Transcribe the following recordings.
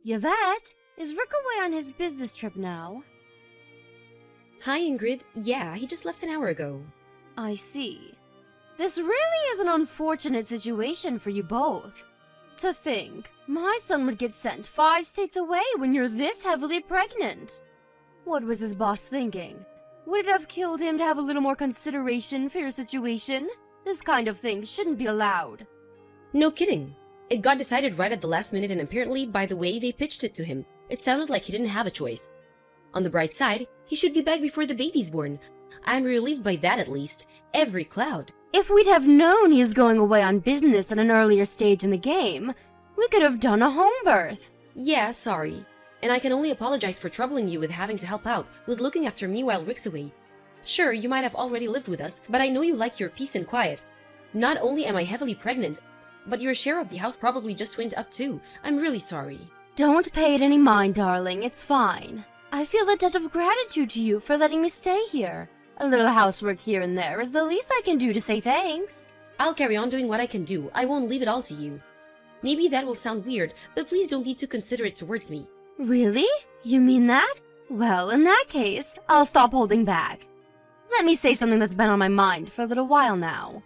Yvette, is Rick away on his business trip now? Hi, Ingrid. Yeah, he just left an hour ago. I see. This really is an unfortunate situation for you both. To think, my son would get sent 5 states away when you're this heavily pregnant. What was his boss thinking? Would it have killed him to have a little more consideration for your situation? This kind of thing shouldn't be allowed. No kidding. It got decided right at the last minute, and apparently, by the way they pitched it to him, it sounded like he didn't have a choice. On the bright side, he should be back before the baby's born. I'm relieved by that at least. Every cloud. If we'd have known he was going away on business at an earlier stage in the game, we could have done a home birth. Yeah, sorry. And I can only apologize for troubling you with having to help out with looking after me while Rick's away. Sure, you might have already lived with us, but I know you like your peace and quiet. Not only am I heavily pregnant, but your share of the house probably just went up too. I'm really sorry. Don't pay it any mind, darling. It's fine. I feel a debt of gratitude to you for letting me stay here. A little housework here and there is the least I can do to say thanks. I'll carry on doing what I can do. I won't leave it all to you. Maybe that will sound weird, but please don't be too considerate towards me. Really? You mean that? Well, in that case, I'll stop holding back. Let me say something that's been on my mind for a little while now.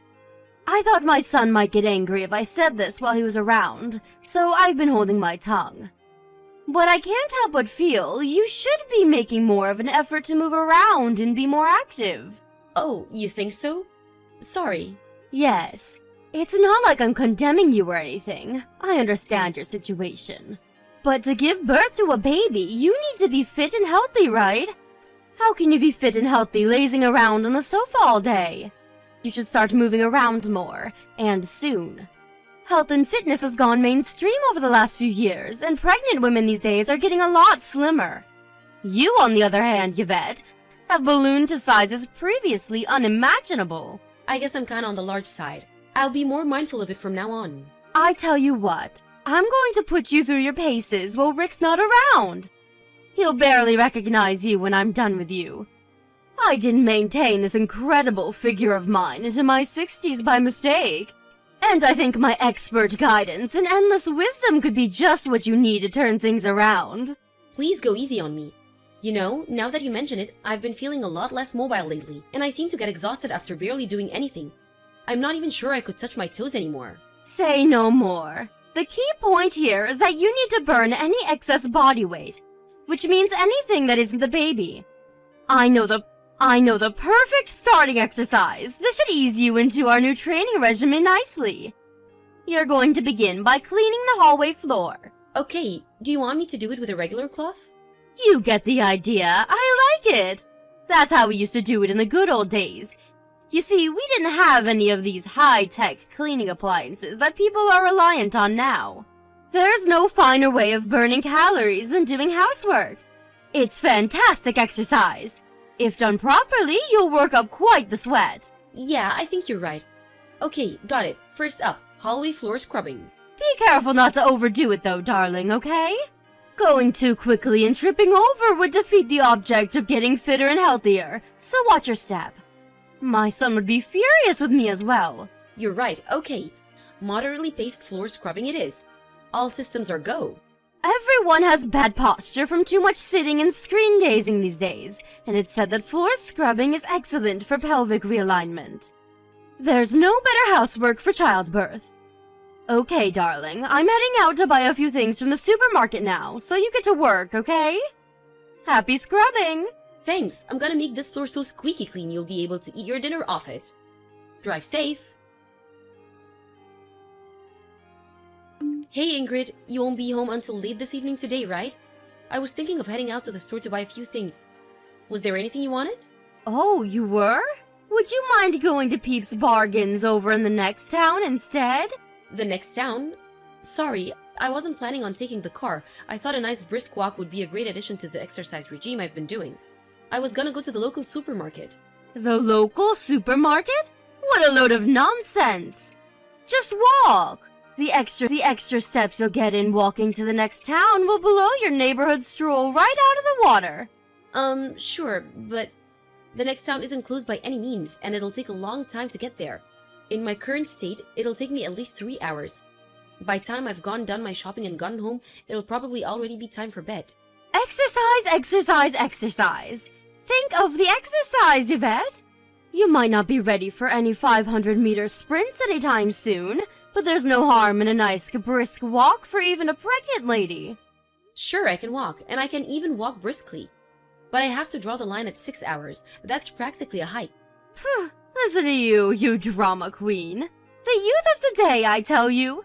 I thought my son might get angry if I said this while he was around, so I've been holding my tongue. But I can't help but feel you should be making more of an effort to move around and be more active. Oh, you think so? Sorry. Yes. It's not like I'm condemning you or anything. I understand your situation. But to give birth to a baby, you need to be fit and healthy, right? How can you be fit and healthy lazing around on the sofa all day? You should start moving around more, and soon. Health and fitness has gone mainstream over the last few years, and pregnant women these days are getting a lot slimmer. You, on the other hand, Yvette, have ballooned to sizes previously unimaginable. I guess I'm kinda on the large side. I'll be more mindful of it from now on. I tell you what, I'm going to put you through your paces while Rick's not around. He'll barely recognize you when I'm done with you. I didn't maintain this incredible figure of mine into my 60s by mistake. And I think my expert guidance and endless wisdom could be just what you need to turn things around. Please go easy on me. You know, now that you mention it, I've been feeling a lot less mobile lately, and I seem to get exhausted after barely doing anything. I'm not even sure I could touch my toes anymore. Say no more. The key point here is that you need to burn any excess body weight, which means anything that isn't the baby. I know the perfect starting exercise. This should ease you into our new training regimen nicely. You're going to begin by cleaning the hallway floor. Okay, do you want me to do it with a regular cloth? You get the idea. I like it. That's how we used to do it in the good old days. You see, we didn't have any of these high-tech cleaning appliances that people are reliant on now. There's no finer way of burning calories than doing housework. It's fantastic exercise. If done properly, you'll work up quite the sweat. Yeah, I think you're right. Okay, got it. First up, hallway floor scrubbing. Be careful not to overdo it though, darling, okay? Going too quickly and tripping over would defeat the object of getting fitter and healthier, so watch your step. My son would be furious with me as well. You're right, okay. Moderately paced floor scrubbing it is. All systems are go. Everyone has bad posture from too much sitting and screen gazing these days, and it's said that floor scrubbing is excellent for pelvic realignment. There's no better housework for childbirth. Okay, darling, I'm heading out to buy a few things from the supermarket now, so you get to work, okay? Happy scrubbing! Thanks, I'm gonna make this floor so squeaky clean you'll be able to eat your dinner off it. Drive safe. Hey Ingrid, you won't be home until late this evening today, right? I was thinking of heading out to the store to buy a few things. Was there anything you wanted? Oh, you were? Would you mind going to Peeps Bargains over in the next town instead? The next town? Sorry, I wasn't planning on taking the car. I thought a nice brisk walk would be a great addition to the exercise regime I've been doing. I was gonna go to the local supermarket. The local supermarket? What a load of nonsense! Just walk! The extra steps you'll get in walking to the next town will blow your neighborhood stroll right out of the water. Sure, but the next town isn't close by any means, and it'll take a long time to get there. In my current state, it'll take me at least 3 hours. By the time I've done my shopping and gotten home, it'll probably already be time for bed. Exercise, exercise, exercise. Think of the exercise, Yvette. You might not be ready for any 500-meter sprints anytime soon, but there's no harm in a nice brisk walk for even a pregnant lady. Sure, I can walk, and I can even walk briskly. But I have to draw the line at 6 hours. That's practically a hike. Phew, listen to you, you drama queen. The youth of today, I tell you.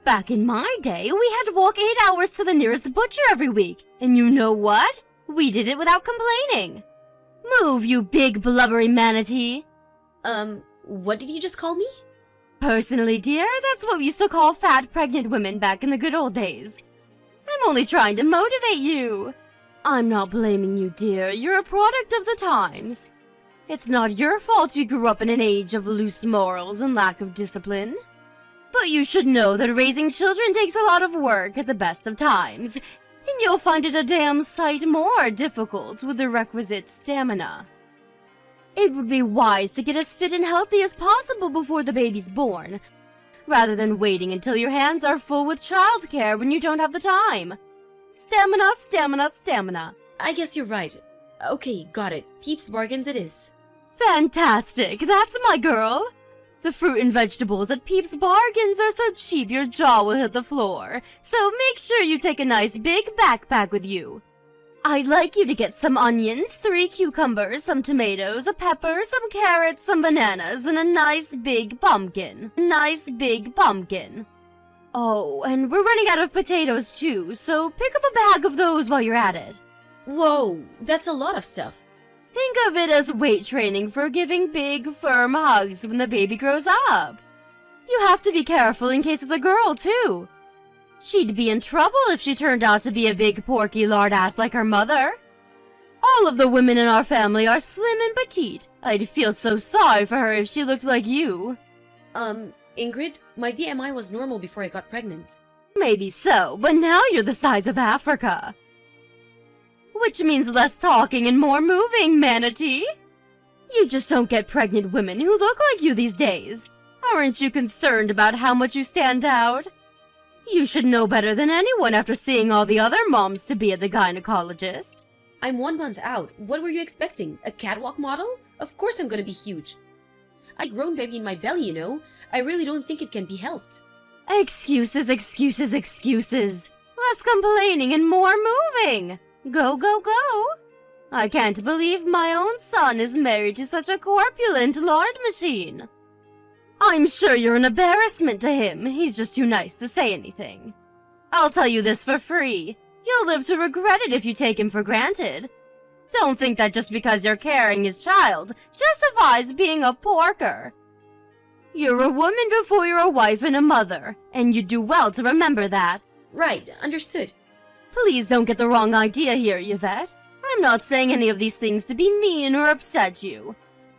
Back in my day, we had to walk 8 hours to the nearest butcher every week. And you know what? We did it without complaining. Move, you big blubbery manatee. What did you just call me? Personally, dear, that's what we used to call fat pregnant women back in the good old days. I'm only trying to motivate you. I'm not blaming you, dear. You're a product of the times. It's not your fault you grew up in an age of loose morals and lack of discipline. But you should know that raising children takes a lot of work at the best of times, and you'll find it a damn sight more difficult with the requisite stamina. It would be wise to get as fit and healthy as possible before the baby's born, rather than waiting until your hands are full with childcare when you don't have the time. Stamina, stamina, stamina. I guess you're right. Okay, got it. Peeps Bargains it is. Fantastic, that's my girl. The fruit and vegetables at Peeps Bargains are so cheap your jaw will hit the floor, so make sure you take a nice big backpack with you. I'd like you to get some onions, 3 cucumbers, some tomatoes, a pepper, some carrots, some bananas, and a nice big pumpkin. Nice big pumpkin. Oh, and we're running out of potatoes too, so pick up a bag of those while you're at it. Whoa, that's a lot of stuff. Think of it as weight training for giving big, firm hugs when the baby grows up. You have to be careful in case it's a girl, too. She'd be in trouble if she turned out to be a big, porky lard-ass like her mother. All of the women in our family are slim and petite. I'd feel so sorry for her if she looked like you. Ingrid, my BMI was normal before I got pregnant. Maybe so, but now you're the size of Africa. Which means less talking and more moving, manatee. You just don't get pregnant women who look like you these days. Aren't you concerned about how much you stand out? You should know better than anyone after seeing all the other moms to be at the gynecologist. I'm 1 month out. What were you expecting? A catwalk model? Of course I'm gonna be huge. I grown baby in my belly, you know. I really don't think it can be helped. Excuses, excuses, excuses. Less complaining and more moving. Go, go, go. I can't believe my own son is married to such a corpulent lard machine. I'm sure you're an embarrassment to him. He's just too nice to say anything. I'll tell you this for free. You'll live to regret it if you take him for granted. Don't think that just because you're carrying his child justifies being a porker. You're a woman before you're a wife and a mother, and you do well to remember that. Right, understood. Please don't get the wrong idea here, Yvette. I'm not saying any of these things to be mean or upset you.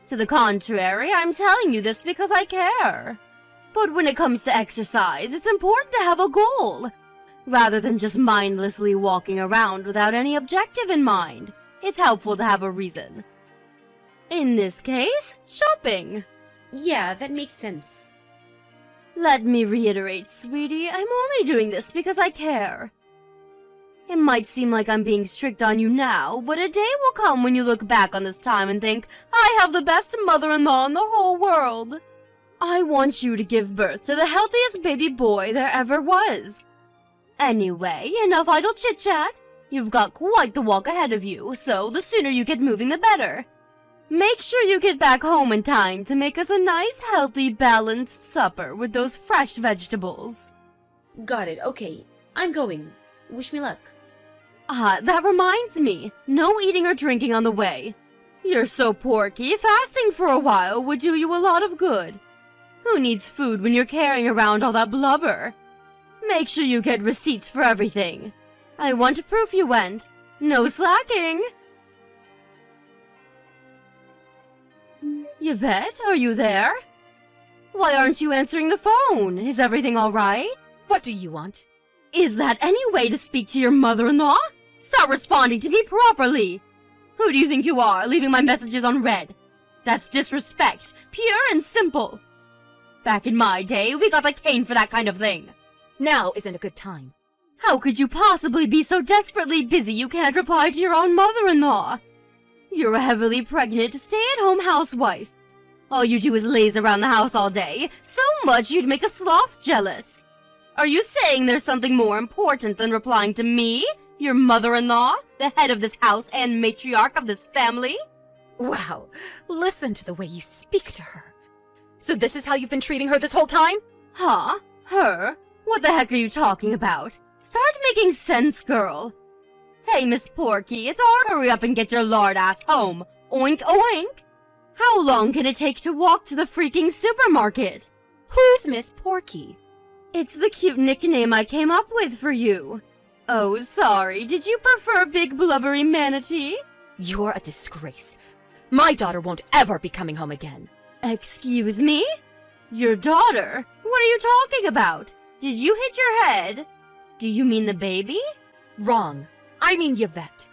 To the contrary, I'm telling you this because I care. But when it comes to exercise, it's important to have a goal, rather than just mindlessly walking around without any objective in mind. It's helpful to have a reason. In this case, shopping. Yeah, that makes sense. Let me reiterate, sweetie, I'm only doing this because I care. It might seem like I'm being strict on you now, but a day will come when you look back on this time and think, I have the best mother-in-law in the whole world. I want you to give birth to the healthiest baby boy there ever was. Anyway, enough idle chit-chat. You've got quite the walk ahead of you, so the sooner you get moving the better. Make sure you get back home in time to make us a nice, healthy, balanced supper with those fresh vegetables. Got it, okay. I'm going. Wish me luck. That reminds me. No eating or drinking on the way. You're so porky, fasting for a while would do you a lot of good. Who needs food when you're carrying around all that blubber? Make sure you get receipts for everything. I want proof you went. No slacking. Yvette, are you there? Why aren't you answering the phone? Is everything all right? What do you want? Is that any way to speak to your mother-in-law? Start responding to me properly. Who do you think you are, leaving my messages unread? That's disrespect, pure and simple. Back in my day, we got a cane for that kind of thing. Now isn't a good time. How could you possibly be so desperately busy you can't reply to your own mother-in-law? You're a heavily pregnant, stay-at-home housewife. All you do is laze around the house all day, so much you'd make a sloth jealous. Are you saying there's something more important than replying to me, your mother-in-law, the head of this house and matriarch of this family? Wow, listen to the way you speak to her. So this is how you've been treating her this whole time? Huh? Her? What the heck are you talking about? Start making sense, girl. Hey, Miss Porky, it's our hurry up and get your lard ass home. Oink oink. How long can it take to walk to the freaking supermarket? Who's Miss Porky? It's the cute nickname I came up with for you. Oh, sorry, did you prefer Big Blubbery Manatee? You're a disgrace. My daughter won't ever be coming home again. Excuse me? Your daughter? What are you talking about? Did you hit your head? Do you mean the baby? Wrong. I mean Yvette.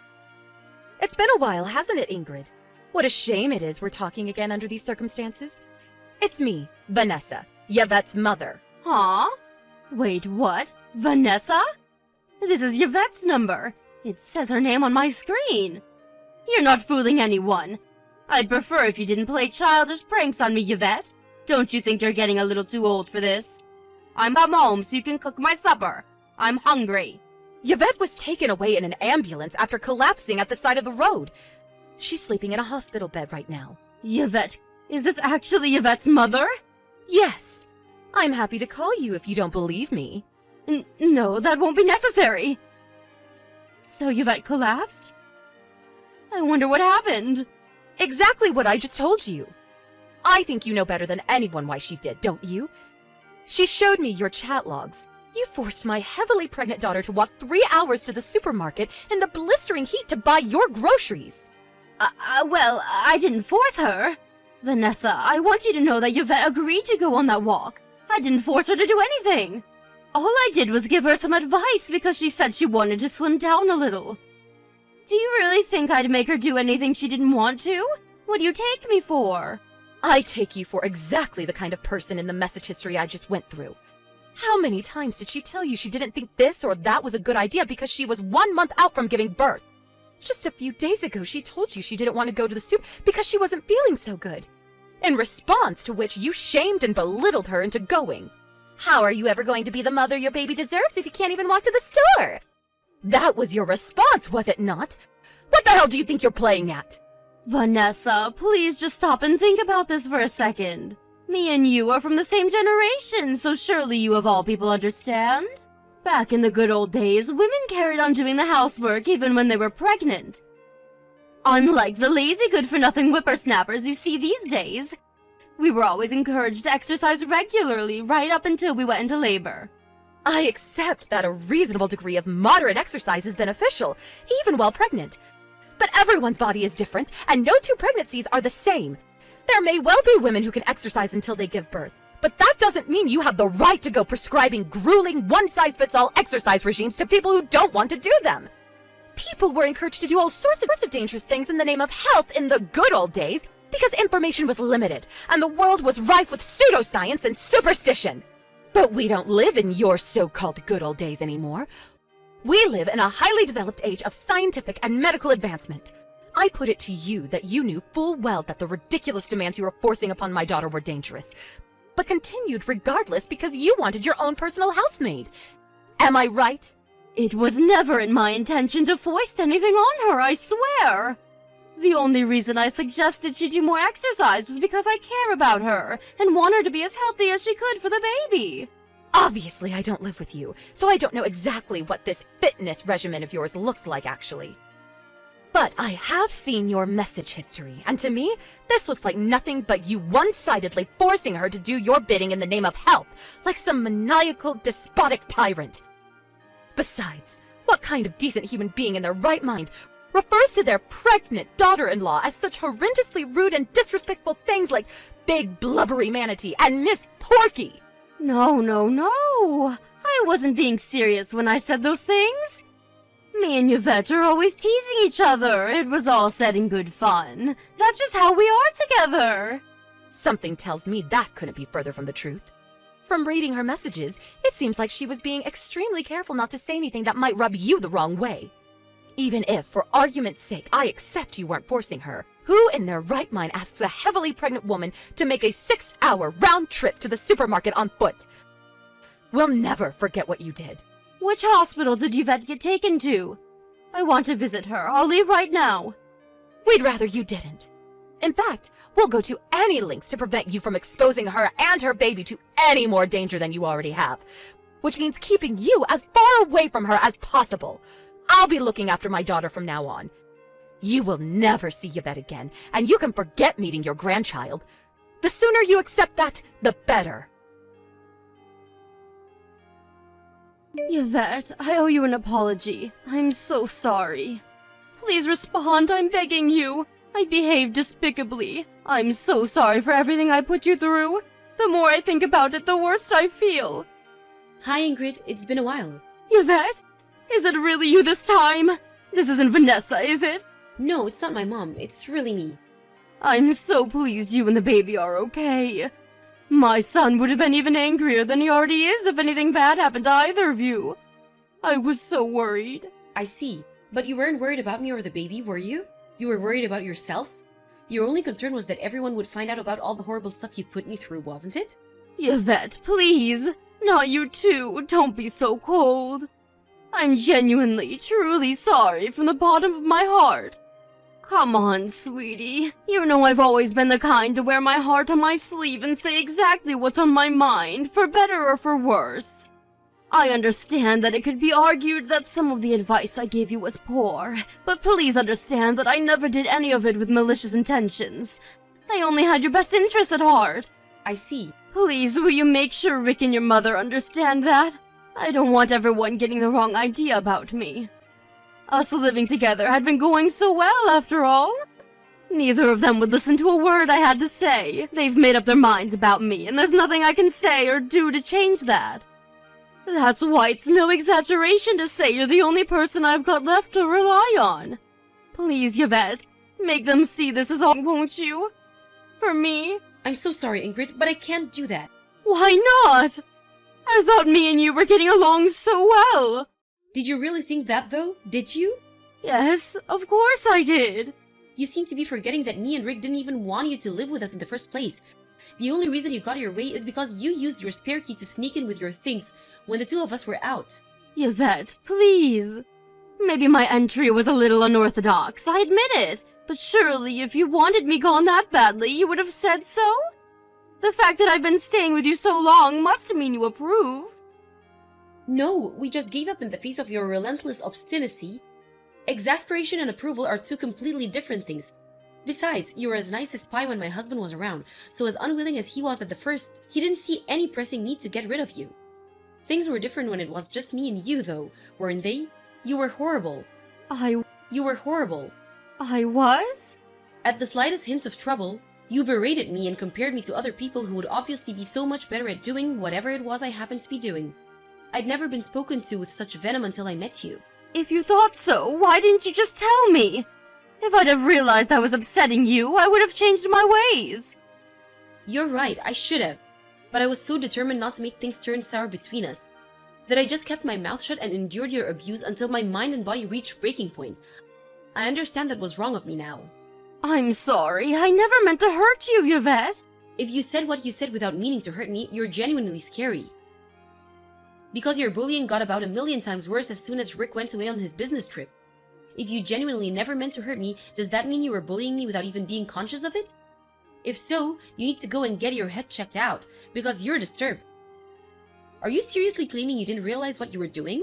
It's been a while, hasn't it, Ingrid? What a shame it is we're talking again under these circumstances. It's me, Vanessa, Yvette's mother. Huh? Wait, what? Vanessa? This is Yvette's number. It says her name on my screen. You're not fooling anyone. I'd prefer if you didn't play childish pranks on me, Yvette. Don't you think you're getting a little too old for this? I'm home so you can cook my supper. I'm hungry. Yvette was taken away in an ambulance after collapsing at the side of the road. She's sleeping in a hospital bed right now. Yvette, is this actually Yvette's mother? Yes. I'm happy to call you if you don't believe me. No, that won't be necessary. So Yvette collapsed? I wonder what happened. Exactly what I just told you. I think you know better than anyone why she did, don't you? She showed me your chat logs. You forced my heavily pregnant daughter to walk 3 hours to the supermarket in the blistering heat to buy your groceries. Well, I didn't force her. Vanessa, I want you to know that Yvette agreed to go on that walk. I didn't force her to do anything. All I did was give her some advice because she said she wanted to slim down a little. Do you really think I'd make her do anything she didn't want to? What do you take me for? I take you for exactly the kind of person in the message history I just went through. How many times did she tell you she didn't think this or that was a good idea because she was 1 month out from giving birth? Just a few days ago, she told you she didn't want to go to the soup because she wasn't feeling so good. In response to which you shamed and belittled her into going. How are you ever going to be the mother your baby deserves if you can't even walk to the store? That was your response, was it not? What the hell do you think you're playing at? Vanessa, please just stop and think about this for a second. Me and you are from the same generation, so surely you of all people understand. Back in the good old days, women carried on doing the housework even when they were pregnant. Unlike the lazy good-for-nothing whippersnappers you see these days, we were always encouraged to exercise regularly right up until we went into labor. I accept that a reasonable degree of moderate exercise is beneficial, even while pregnant. But everyone's body is different, and no two pregnancies are the same. There may well be women who can exercise until they give birth, but that doesn't mean you have the right to go prescribing grueling, one-size-fits-all exercise regimes to people who don't want to do them. People were encouraged to do all sorts of dangerous things in the name of health in the good old days because information was limited, and the world was rife with pseudoscience and superstition. But we don't live in your so-called good old days anymore. We live in a highly developed age of scientific and medical advancement. I put it to you that you knew full well that the ridiculous demands you were forcing upon my daughter were dangerous, but continued regardless because you wanted your own personal housemaid. Am I right? It was never in my intention to foist anything on her, I swear. The only reason I suggested she do more exercise was because I care about her and want her to be as healthy as she could for the baby. Obviously, I don't live with you, so I don't know exactly what this fitness regimen of yours looks like, actually. But I have seen your message history, and to me, this looks like nothing but you one-sidedly forcing her to do your bidding in the name of health, like some maniacal, despotic tyrant. Besides, what kind of decent human being in their right mind refers to their pregnant daughter-in-law as such horrendously rude and disrespectful things like Big Blubbery Manatee and Miss Porky? No. I wasn't being serious when I said those things. Me and Yvette are always teasing each other. It was all said in good fun. That's just how we are together. Something tells me that couldn't be further from the truth. From reading her messages, it seems like she was being extremely careful not to say anything that might rub you the wrong way. Even if, for argument's sake, I accept you weren't forcing her, who in their right mind asks a heavily pregnant woman to make a 6-hour round trip to the supermarket on foot? We'll never forget what you did. Which hospital did Yvette get taken to? I want to visit her. I'll leave right now. We'd rather you didn't. In fact, we'll go to any lengths to prevent you from exposing her and her baby to any more danger than you already have, which means keeping you as far away from her as possible. I'll be looking after my daughter from now on. You will never see Yvette again, and you can forget meeting your grandchild. The sooner you accept that, the better. Yvette, I owe you an apology. I'm so sorry. Please respond, I'm begging you. I behaved despicably. I'm so sorry for everything I put you through. The more I think about it, the worse I feel. Hi, Ingrid. It's been a while. Yvette? Is it really you this time? This isn't Vanessa, is it? No, it's not my mom. It's really me. I'm so pleased you and the baby are okay. My son would have been even angrier than he already is if anything bad happened to either of you. I was so worried. I see. But you weren't worried about me or the baby, were you? You were worried about yourself? Your only concern was that everyone would find out about all the horrible stuff you put me through, wasn't it? Yvette, please. Not you too. Don't be so cold. I'm genuinely, truly sorry from the bottom of my heart. Come on, sweetie. You know I've always been the kind to wear my heart on my sleeve and say exactly what's on my mind, for better or for worse. I understand that it could be argued that some of the advice I gave you was poor, but please understand that I never did any of it with malicious intentions. I only had your best interest at heart. I see. Please, will you make sure Rick and your mother understand that? I don't want everyone getting the wrong idea about me. Us living together had been going so well, after all. Neither of them would listen to a word I had to say. They've made up their minds about me, and there's nothing I can say or do to change that. That's why it's no exaggeration to say you're the only person I've got left to rely on. Please, Yvette, make them see this is all, won't you? For me? I'm so sorry, Ingrid, but I can't do that. Why not? I thought me and you were getting along so well. Did you really think that, though? Did you? Yes, of course I did. You seem to be forgetting that me and Rick didn't even want you to live with us in the first place. The only reason you got your way is because you used your spare key to sneak in with your things when the two of us were out. Yvette, please. Maybe my entry was a little unorthodox, I admit it. But surely if you wanted me gone that badly, you would have said so? The fact that I've been staying with you so long must mean you approve. No, we just gave up in the face of your relentless obstinacy. Exasperation and approval are two completely different things. Besides, you were as nice as pie when my husband was around, so as unwilling as he was at the first, he didn't see any pressing need to get rid of you. Things were different when it was just me and you, though, weren't they? You were horrible. You were horrible. I was? At the slightest hint of trouble, you berated me and compared me to other people who would obviously be so much better at doing whatever it was I happened to be doing. I'd never been spoken to with such venom until I met you. If you thought so, why didn't you just tell me? If I'd have realized I was upsetting you, I would have changed my ways. You're right, I should have. But I was so determined not to make things turn sour between us that I just kept my mouth shut and endured your abuse until my mind and body reached breaking point. I understand that was wrong of me now. I'm sorry, I never meant to hurt you, Yvette. If you said what you said without meaning to hurt me, you're genuinely scary. Because your bullying got about 1,000,000 times worse as soon as Rick went away on his business trip. If you genuinely never meant to hurt me, does that mean you were bullying me without even being conscious of it? If so, you need to go and get your head checked out, because you're disturbed. Are you seriously claiming you didn't realize what you were doing?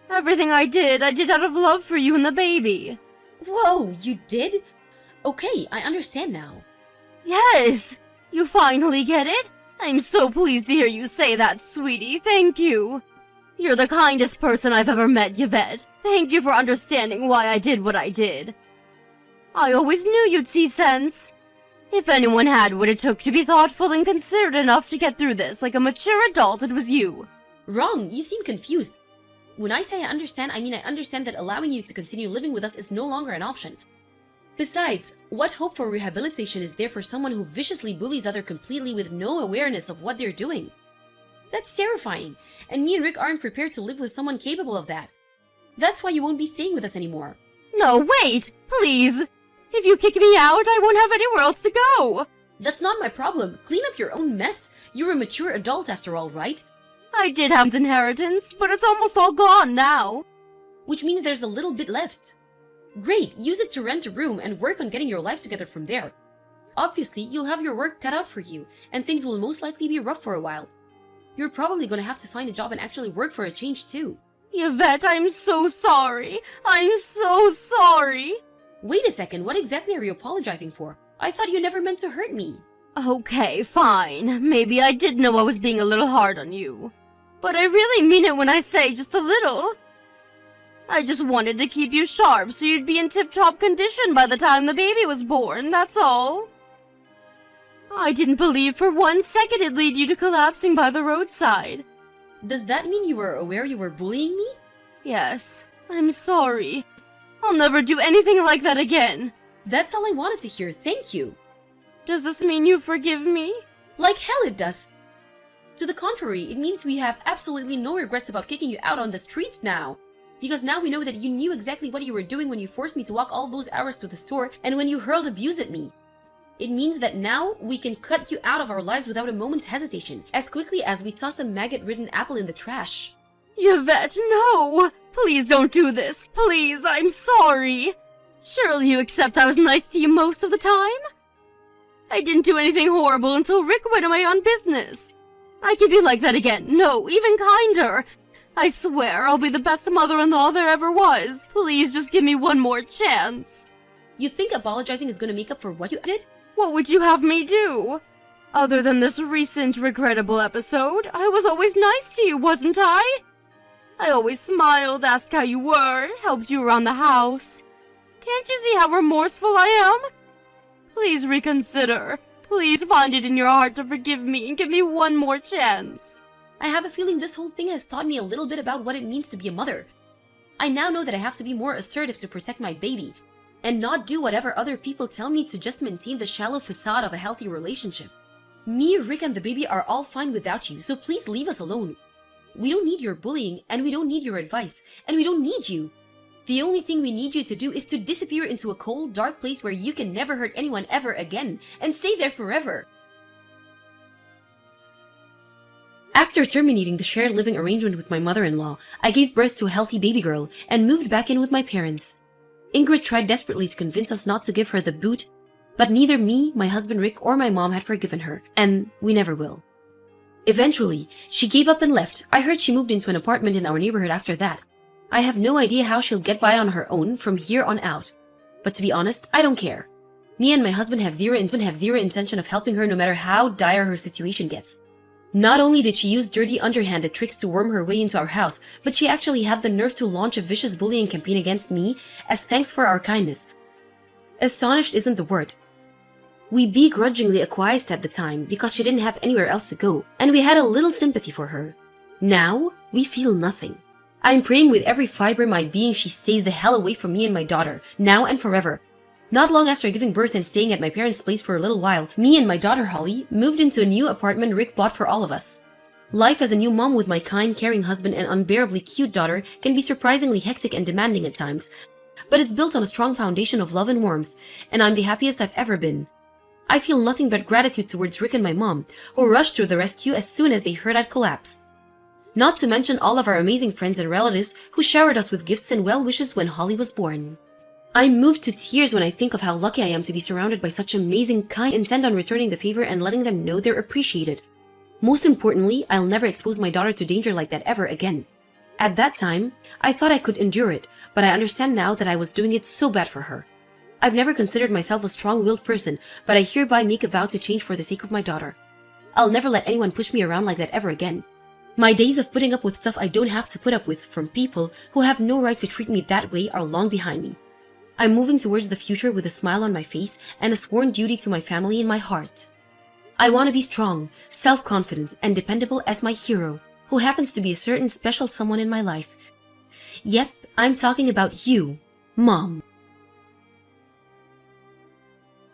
Everything I did out of love for you and the baby. Whoa, you did? Okay, I understand now. Yes! You finally get it? I'm so pleased to hear you say that, sweetie. Thank you. You're the kindest person I've ever met, Yvette. Thank you for understanding why I did what I did. I always knew you'd see sense. If anyone had what it took to be thoughtful and considerate enough to get through this like a mature adult, it was you. Wrong, you seem confused. When I say I understand, I mean I understand that allowing you to continue living with us is no longer an option. Besides, what hope for rehabilitation is there for someone who viciously bullies others completely with no awareness of what they're doing? That's terrifying, and me and Rick aren't prepared to live with someone capable of that. That's why you won't be staying with us anymore. No, wait! Please! If you kick me out, I won't have anywhere else to go! That's not my problem. Clean up your own mess. You're a mature adult after all, right? I did have an inheritance, but it's almost all gone now. Which means there's a little bit left. Great, use it to rent a room and work on getting your life together from there. Obviously, you'll have your work cut out for you, and things will most likely be rough for a while. You're probably gonna have to find a job and actually work for a change too. Yvette, I'm so sorry. I'm so sorry. Wait a second, what exactly are you apologizing for? I thought you never meant to hurt me. Okay, fine. Maybe I did know I was being a little hard on you. But I really mean it when I say just a little. I just wanted to keep you sharp so you'd be in tip-top condition by the time the baby was born, that's all. I didn't believe for 1 second it'd lead you to collapsing by the roadside. Does that mean you were aware you were bullying me? Yes, I'm sorry. I'll never do anything like that again. That's all I wanted to hear, thank you. Does this mean you forgive me? Like hell it does. To the contrary, it means we have absolutely no regrets about kicking you out on the streets now. Because now we know that you knew exactly what you were doing when you forced me to walk all those hours to the store and when you hurled abuse at me. It means that now we can cut you out of our lives without a moment's hesitation, as quickly as we toss a maggot-ridden apple in the trash. Yvette, no! Please don't do this. Please, I'm sorry. Surely you accept I was nice to you most of the time? I didn't do anything horrible until Rick went on my own business. I can be like that again. No, even kinder. I swear I'll be the best mother-in-law there ever was. Please just give me one more chance. You think apologizing is going to make up for what you did? What would you have me do? Other than this recent regrettable episode, I was always nice to you, wasn't I? I always smiled, asked how you were, helped you around the house. Can't you see how remorseful I am? Please reconsider. Please find it in your heart to forgive me and give me one more chance. I have a feeling this whole thing has taught me a little bit about what it means to be a mother. I now know that I have to be more assertive to protect my baby, and not do whatever other people tell me to just maintain the shallow facade of a healthy relationship. Me, Rick, and the baby are all fine without you, so please leave us alone. We don't need your bullying, and we don't need your advice, and we don't need you. The only thing we need you to do is to disappear into a cold, dark place where you can never hurt anyone ever again, and stay there forever. After terminating the shared living arrangement with my mother-in-law, I gave birth to a healthy baby girl and moved back in with my parents. Ingrid tried desperately to convince us not to give her the boot, but neither me, my husband Rick, or my mom had forgiven her, and we never will. Eventually, she gave up and left. I heard she moved into an apartment in our neighborhood after that. I have no idea how she'll get by on her own from here on out. But to be honest, I don't care. Me and my husband have zero intention of helping her no matter how dire her situation gets. Not only did she use dirty underhanded tricks to worm her way into our house, but she actually had the nerve to launch a vicious bullying campaign against me as thanks for our kindness. Astonished isn't the word. We begrudgingly acquiesced at the time because she didn't have anywhere else to go, and we had a little sympathy for her. Now, we feel nothing. I'm praying with every fiber of my being she stays the hell away from me and my daughter, now and forever. Not long after giving birth and staying at my parents' place for a little while, me and my daughter Holly moved into a new apartment Rick bought for all of us. Life as a new mom with my kind, caring husband and unbearably cute daughter can be surprisingly hectic and demanding at times, but it's built on a strong foundation of love and warmth, and I'm the happiest I've ever been. I feel nothing but gratitude towards Rick and my mom, who rushed to the rescue as soon as they heard I'd collapsed. Not to mention all of our amazing friends and relatives who showered us with gifts and well wishes when Holly was born. I'm moved to tears when I think of how lucky I am to be surrounded by such amazing, kind, intent on returning the favor and letting them know they're appreciated. Most importantly, I'll never expose my daughter to danger like that ever again. At that time, I thought I could endure it, but I understand now that I was doing it so bad for her. I've never considered myself a strong-willed person, but I hereby make a vow to change for the sake of my daughter. I'll never let anyone push me around like that ever again. My days of putting up with stuff I don't have to put up with from people who have no right to treat me that way are long behind me. I'm moving towards the future with a smile on my face and a sworn duty to my family in my heart. I want to be strong, self-confident, and dependable as my hero, who happens to be a certain special someone in my life. Yep, I'm talking about you, Mom.